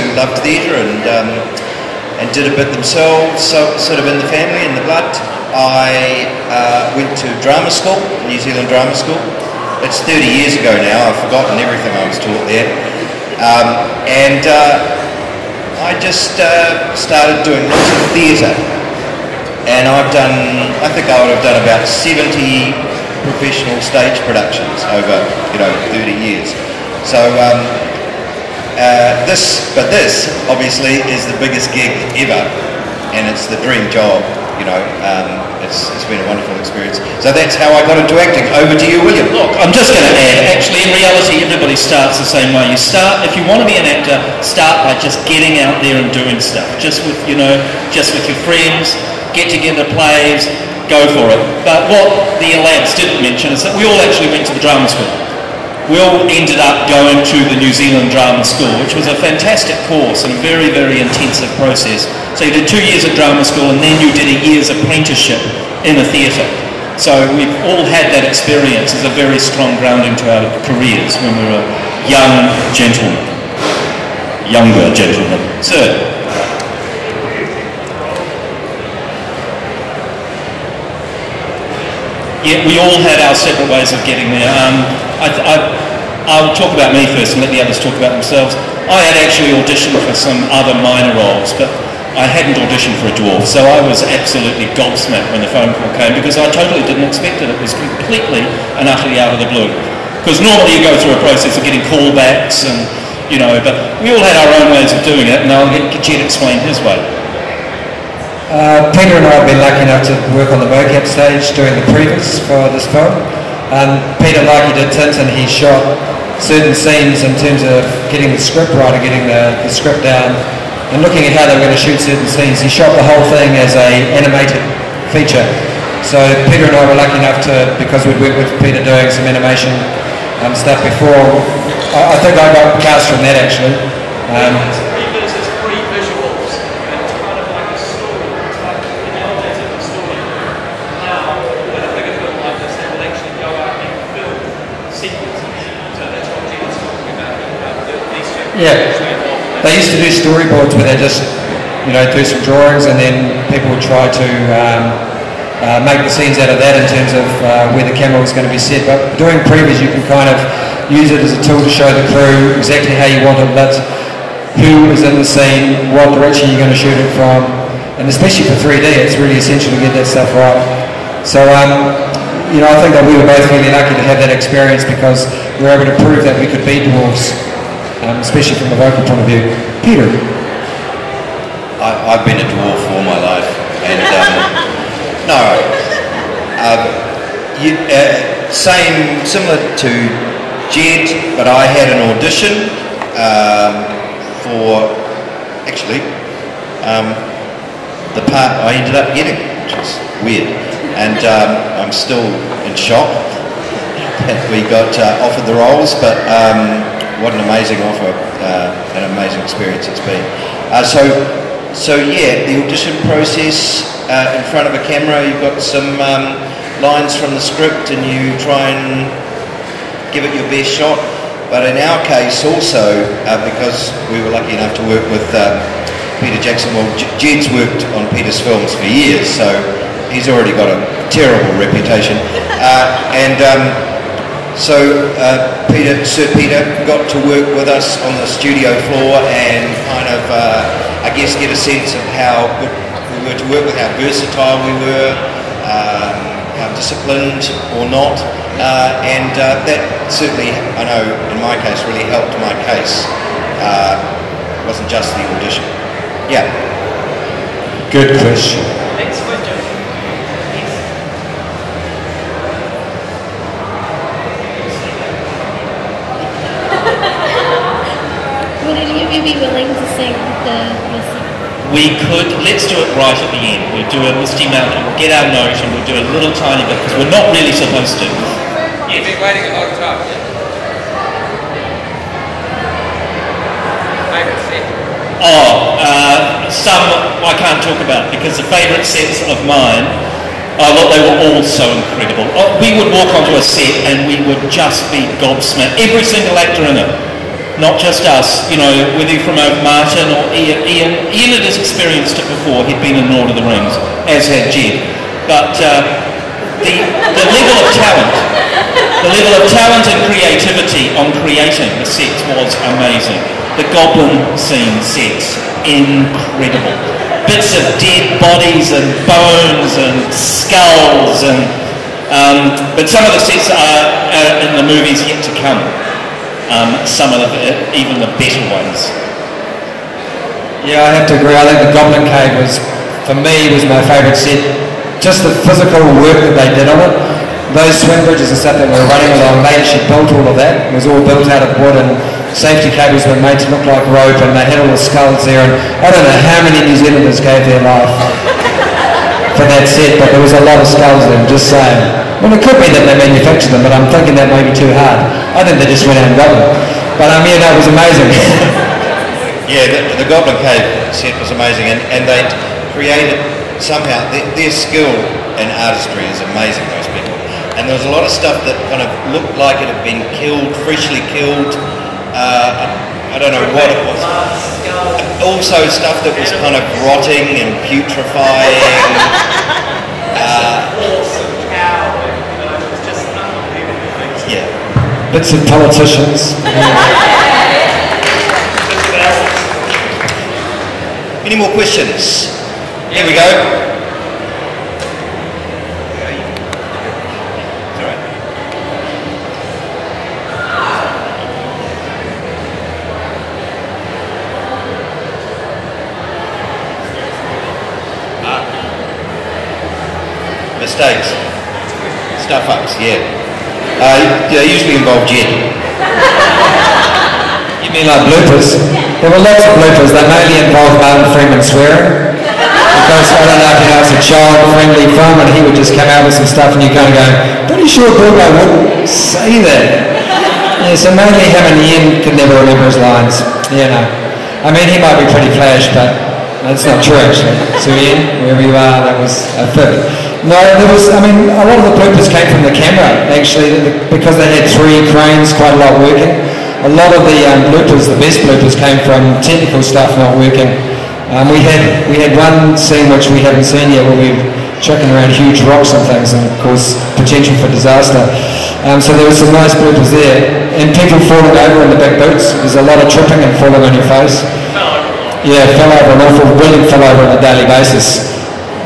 who loved theatre and did a bit themselves, so, sort of in the family, in the blood. I went to drama school, New Zealand drama school. It's 30 years ago now, I've forgotten everything I was taught there. I just started doing lots of theatre. And I've done, I think I would have done about 70 professional stage productions over, 30 years. So this obviously is the biggest gig ever, and it's the dream job. It's been a wonderful experience. So that's how I got into acting. Over to you, William. Look, I'm just going to add, actually, in reality, everybody starts the same way. You start, if you want to be an actor, start by just getting out there and doing stuff. Just with your friends, get together plays, go for it. But what the lads didn't mention is that we all actually went to the drama school. We all ended up going to the New Zealand Drama School, which was a fantastic course and a very, very intensive process. So you did 2 years at drama school and then you did a year's apprenticeship in a theatre. So we've all had that experience as a very strong grounding to our careers when we were young gentlemen. Younger gentlemen. Sir. Yeah, we all had our separate ways of getting there. I'll talk about me first and let the others talk about themselves. I had actually auditioned for some other minor roles, but I hadn't auditioned for a dwarf, so I was absolutely gobsmacked when the phone call came because I totally didn't expect it. It was completely and utterly out of the blue. Because normally you go through a process of getting callbacks and, but we all had our own ways of doing it, and I'll get Jed explain his way. Peter and I have been lucky enough to work on the mocap stage doing the previs for this film. Peter, like he did Tintin, he shot certain scenes in terms of getting the script right and getting the script down and looking at how they were going to shoot certain scenes. He shot the whole thing as an animated feature. So Peter and I were lucky enough to, because we'd worked with Peter doing some animation stuff before, I think I got cast from that actually. Yeah, they used to do storyboards where they just, do some drawings and then people would try to make the scenes out of that in terms of where the camera was going to be set. But doing previews, you can kind of use it as a tool to show the crew exactly how you want it lit, who is in the scene, what direction you're going to shoot it from, and especially for 3D, it's really essential to get that stuff right. So, I think that we were both really lucky to have that experience because we were able to prove that we could be dwarves. Especially from a vocal point of view. Peter? I've been a dwarf all my life, and similar to Jed, but I had an audition for actually the part I ended up getting, which is weird, and I'm still in shock that we got offered the roles, but what an amazing offer, an amazing experience it's been. So yeah, the audition process in front of a camera, you've got some lines from the script and you try and give it your best shot. But in our case also, because we were lucky enough to work with Peter Jackson, well, Jed's worked on Peter's films for years, so he's already got a terrible reputation. So Sir Peter got to work with us on the studio floor and kind of, I guess, get a sense of how good we were to work with, how versatile we were, how disciplined or not, and that certainly, I know, in my case, really helped my case. It wasn't just the audition. Yeah. Good question. Next question. Would any of you be willing to sing the Misty? We could, let's do it right at the end. We'll do a Misty Mountain, we'll get our note and we'll do a little tiny bit because we're not really supposed to. You've been waiting a long time. Favourite set? Some I can't talk about because the favourite sets of mine, they were all so incredible. We would walk onto a set and we would just be gobsmacked. Every single actor in it not just us, you know, whether you're from Martin or Ian had experienced it before. He'd been in Lord of the Rings, as had Jed. But the level of talent and creativity on creating the sets was amazing. The goblin scene sets, incredible. Bits of dead bodies and bones and skulls, and but some of the sets are in the movies yet to come. Some of even the better ones. Yeah, I have to agree. I think the Goblin Cave was, for me, was my favourite set. Just the physical work that they did on it. Those swing bridges and stuff that we were running along, they actually built all of that. It was all built out of wood, and safety cables were made to look like rope, and they had all the skulls there. And I don't know how many New Zealanders gave their life for that set, but there was a lot of skulls there, I'm just saying. Well, it could be that they manufactured them, but I'm thinking that may be too hard. I think they just went out and got them. But yeah, no, it was amazing. Yeah, the Goblin Cave set was amazing, and they created somehow their skill and artistry is amazing. Those people, and there was a lot of stuff that kind of looked like it had been killed, freshly killed. I don't know what it was. Also, stuff that was kind of rotting and putrefying. Yeah, bits of politicians. Any more questions? Here we go. Mistakes. Stuff-ups, yeah. They usually involve Jed. You mean like bloopers? There were lots of bloopers. They mainly involved Martin Freeman swearing. Because I don't know if you know, it's a child-friendly film, and he would just come out with some stuff, and you kind of go, pretty sure Bilbo wouldn't say that. Yeah, so mainly him and Ian could never remember his lines. You know. I mean, he might be pretty flash, but that's not true actually. So Ian, wherever you are, that was a fib. No, there was, I mean, a lot of the bloopers came from the camera, actually, because they had 3 cranes, quite a lot working. A lot of the bloopers, the best bloopers, came from technical stuff not working. We had one scene which we haven't seen yet, where we were chucking around huge rocks and things, and of course, potential for disaster. So there was some nice bloopers there. And people falling over in the big boots. There's a lot of tripping and falling on your face. Yeah, fell over an awful, William fell over on a daily basis.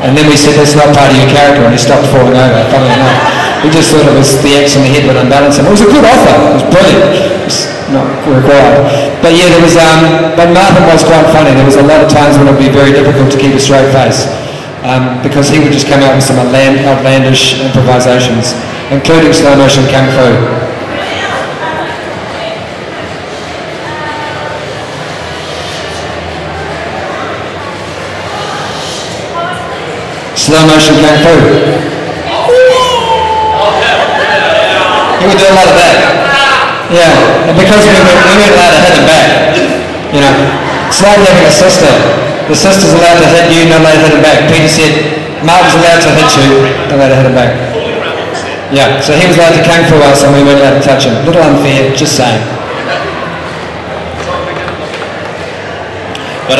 And then we said, that's not part of your character, and he stopped falling over, funnily enough. We just thought it was the axe on the head would unbalance him. It was a good offer, it was brilliant. It's not required. But yeah, there was, but Martin was quite funny. There was a lot of times when it would be very difficult to keep a straight face. Because he would just come out with some outlandish improvisations, including slow motion kung fu. Slow motion kung fu. He would do a lot of that. Yeah, and because we weren't allowed to hit him back. You know, it's like having a sister. The sister's allowed to hit you, not allowed to hit him back. Peter said, Martin's allowed to hit you, not allowed to hit him back. Yeah, so he was allowed to kung fu us and we weren't allowed to touch him. A little unfair, just saying. But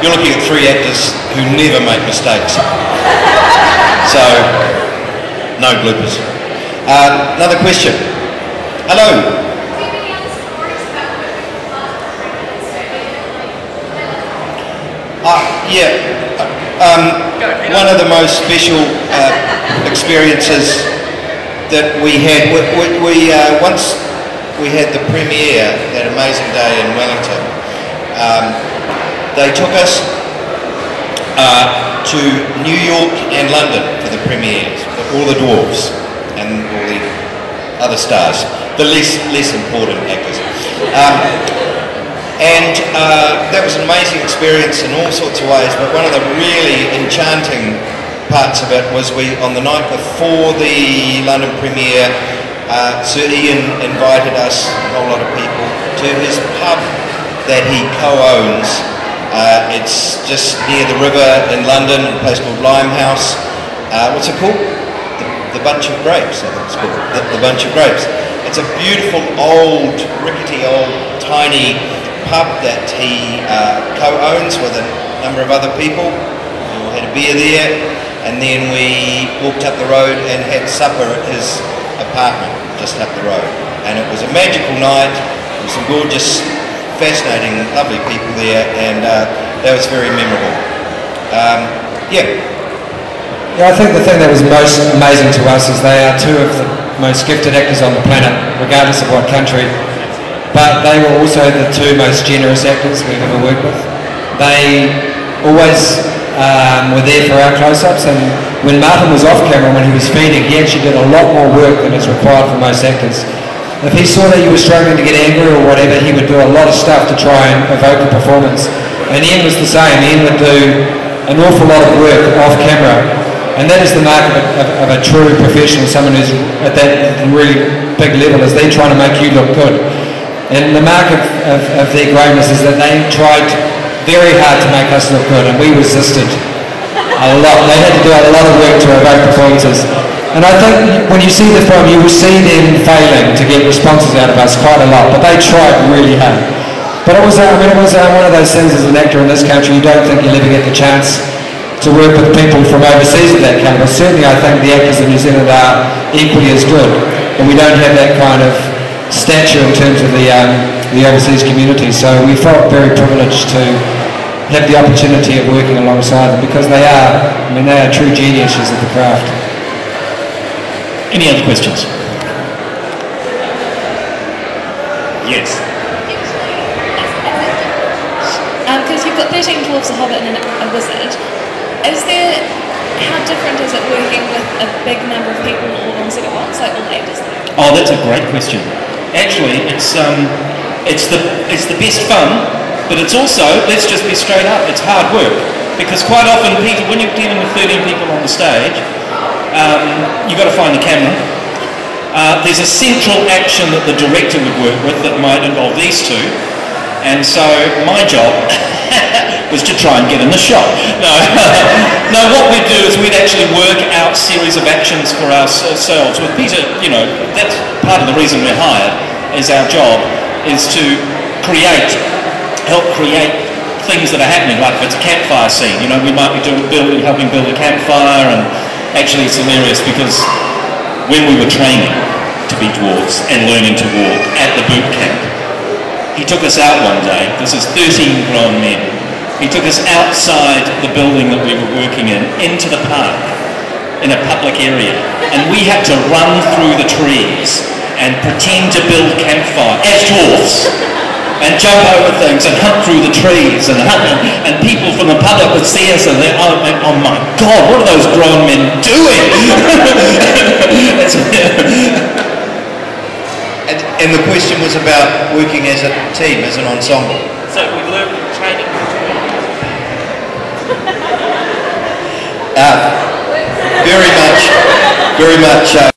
you're looking at 3 actors who never make mistakes. So, no bloopers. Another question. Hello. One of the most special experiences that we had, once we had the premiere, that amazing day in Wellington, they took us to New York and London for the premieres, for all the dwarves and all the other stars, the less important actors. And that was an amazing experience in all sorts of ways, but one of the really enchanting parts of it was on the night before the London premiere, Sir Ian invited us, a whole lot of people, to his pub that he co-owns. It's just near the river in London, a place called Limehouse. What's it called? The Bunch of Grapes, I think it's called. The Bunch of Grapes. It's a beautiful old, rickety old tiny pub that he co-owns with a number of other people. We all had a beer there, and then we walked up the road and had supper at his apartment just up the road. And it was a magical night. There were some gorgeous, fascinating, lovely people there, and that was very memorable. Yeah, I think the thing that was most amazing to us is they are two of the most gifted actors on the planet, regardless of what country. But they were also the two most generous actors we've ever worked with. They always were there for our close-ups, and when Martin was off camera, when he was feeding, he actually did a lot more work than is required for most actors. If he saw that you were struggling to get angry or whatever, he would do a lot of stuff to try and evoke a performance. And Ian was the same. Ian would do an awful lot of work off camera, and that is the mark of a true professional, someone who's at that really big level, is they're trying to make you look good. And the mark of their greatness is that they tried very hard to make us look good, and we resisted a lot. They had to do a lot of work to evoke performances. And I think when you see the film, you will see them failing to get responses out of us quite a lot, but they tried really hard. But it was one of those things as an actor in this country, you don't think you'll ever get the chance to work with people from overseas of that calibre. Certainly I think the actors in New Zealand are equally as good, but we don't have that kind of stature in terms of the overseas community. So we felt very privileged to have the opportunity of working alongside them, because they are true geniuses of the craft. Any other questions? Yes. Because you've got 13 Dwarves, a Hobbit and a Wizard. How different is it working with a big number of people all on set at once, like all actors? Oh, that's a great question. Actually, it's the best fun, but it's also, let's just be straight up, it's hard work. Because quite often, when you're dealing with 13 people on the stage, you've got to find the camera. There's a central action that the director would work with that might involve these two. And so my job was to try and get in the shot. No, what we'd do is we'd actually work out series of actions for ourselves. With Peter, that's part of the reason we're hired, is our job is to help create things that are happening. Like if it's a campfire scene, we might be helping build a campfire. And actually it's hilarious because when we were training to be dwarves and learning to walk at the boot camp, he took us out one day. This is 13 grown men. He took us outside the building that we were working in, into the park, in a public area. And we had to run through the trees and pretend to build a campfire as dwarves. And jump over things and hunt through the trees and people from the public would see us and they're, oh my God, what are those grown men doing? And the question was about working as a team, as an ensemble. So we learned training. Very much